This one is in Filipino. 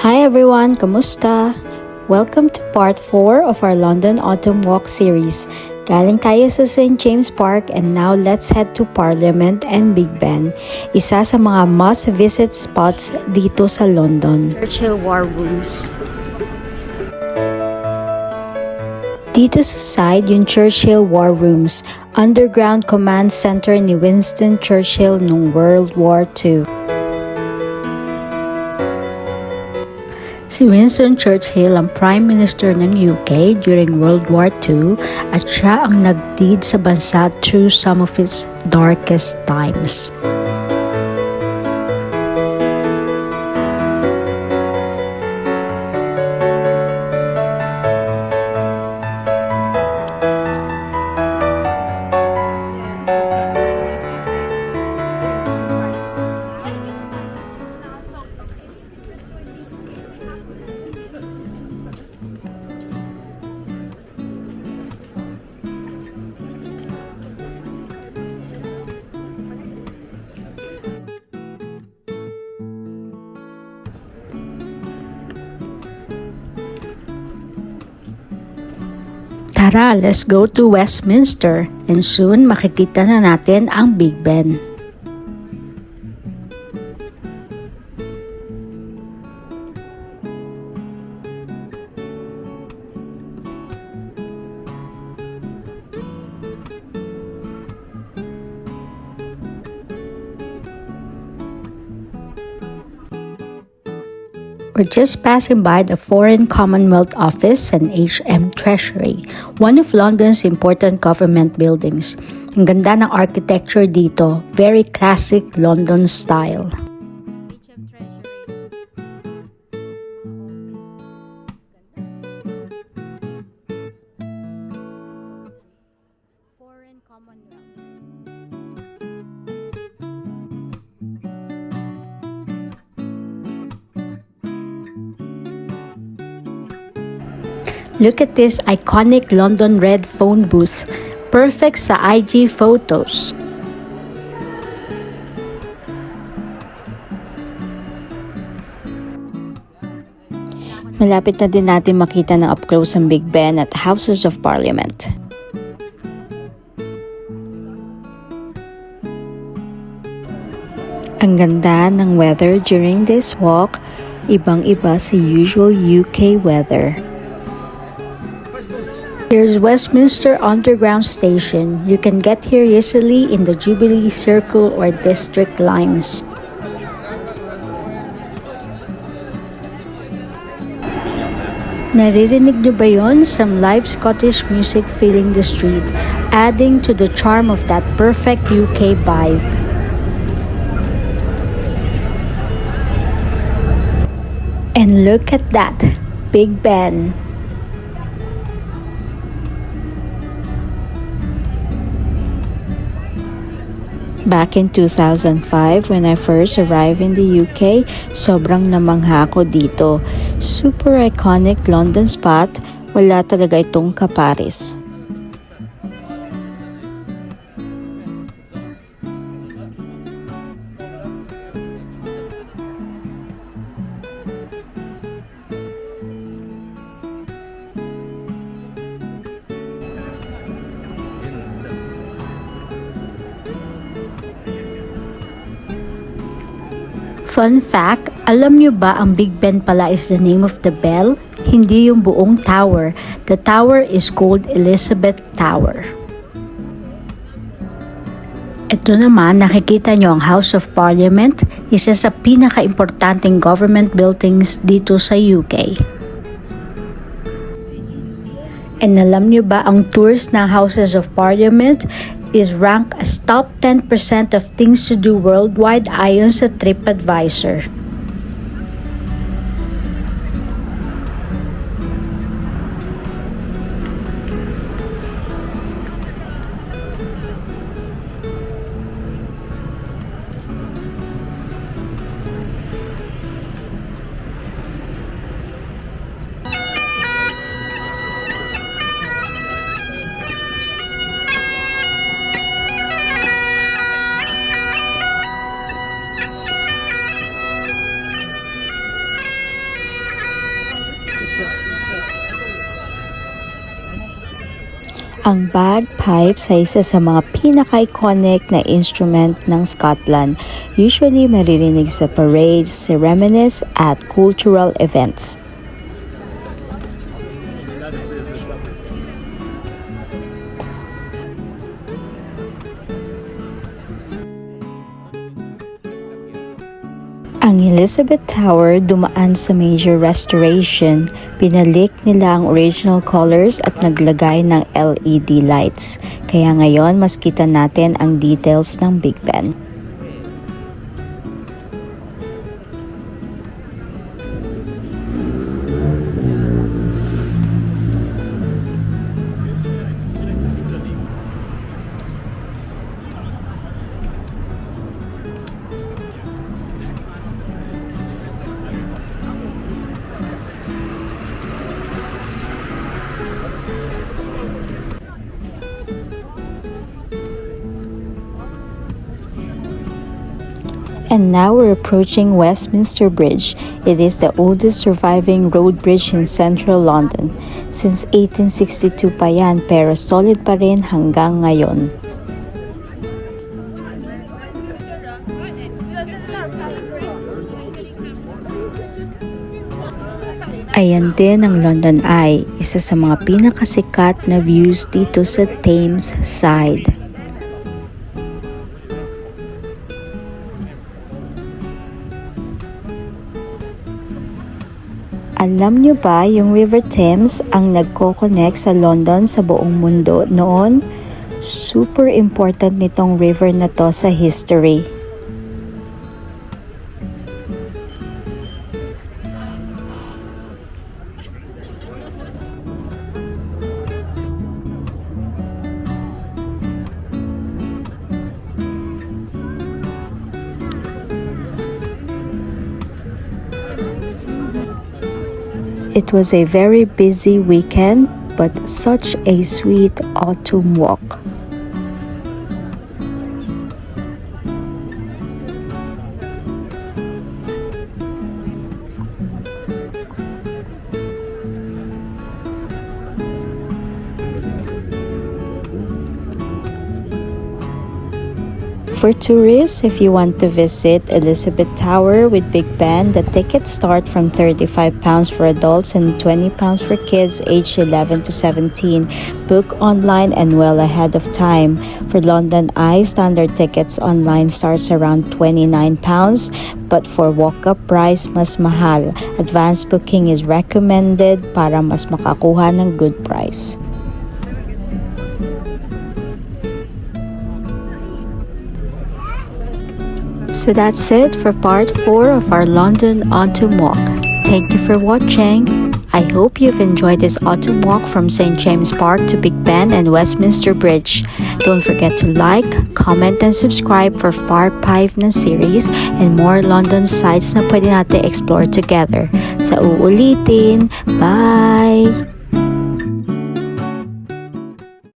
Hi everyone, kamusta? Welcome to part 4 of our London Autumn Walk series. Galing tayo sa St. James Park and now let's head to Parliament and Big Ben, isa sa mga must-visit spots dito sa London. Churchill War Rooms. Dito sa side yung Churchill War Rooms, underground command center ni Winston Churchill noong World War II. Si Winston Churchill ang Prime Minister ng UK during World War II at siya ang nag-lead sa bansa through some of its darkest times. Tara, let's go to Westminster and soon makikita na natin ang Big Ben. We're just passing by the Foreign Commonwealth Office and HM Treasury, one of London's important government buildings. Ang ganda ng architecture dito, very classic London style. HM Treasury. Foreign Commonwealth. Look at this iconic London red phone booth. Perfect sa IG photos. Malapit na din natin makita ng up close ang Big Ben at Houses of Parliament. Ang ganda ng weather during this walk, ibang-iba sa usual UK weather. Here's Westminster Underground Station. You can get here easily in the Jubilee Circle or District lines. Naririnig niyo ba yon? Some live Scottish music filling the street, adding to the charm of that perfect UK vibe. And look at that, Big Ben. Back in 2005, when I first arrived in the UK, sobrang namangha ko dito. Super iconic London spot, wala talaga itong kaparis. Fun fact, alam nyo ba ang Big Ben pala is the name of the bell? Hindi yung buong tower. The tower is called Elizabeth Tower. Ito naman, nakikita nyo ang House of Parliament, isa sa pinaka-importanting government buildings dito sa UK. And alam nyo ba ang tours ng Houses of Parliament is ranked as top 10% of things to do worldwide ayon sa TripAdvisor. Ang bagpipes ay isa sa mga pinaka-iconic na instrument ng Scotland. Usually maririnig sa parades, ceremonies at cultural events. Ang Elizabeth Tower dumaan sa major restoration. Pinalik nila ang original colors at naglagay ng LED lights. Kaya ngayon mas kita natin ang details ng Big Ben. And now we're approaching Westminster Bridge. It is the oldest surviving road bridge in central London. Since 1862 pa yan, pero solid pa rin hanggang ngayon. Ayan din ang London Eye, isa sa mga pinakasikat na views dito sa Thames side. Alam nyo ba yung River Thames ang nagko-connect sa London sa buong mundo noon? Super important nitong river na to sa history. It was a very busy weekend, but such a sweet autumn walk. For tourists, if you want to visit Elizabeth Tower with Big Ben, the tickets start from £35 for adults and £20 for kids aged 11 to 17. Book online and well ahead of time. For London Eye, standard tickets online starts around £29, but for walk-up price, mas mahal. Advanced booking is recommended para mas makakuha ng good price. So that's it for part 4 of our London Autumn Walk. Thank you for watching. I hope you've enjoyed this autumn walk from St. James Park to Big Ben and Westminster Bridge. Don't forget to like, comment, and subscribe for part 5 na series and more London sites na pwede natin explore together. Sa uulitin, bye!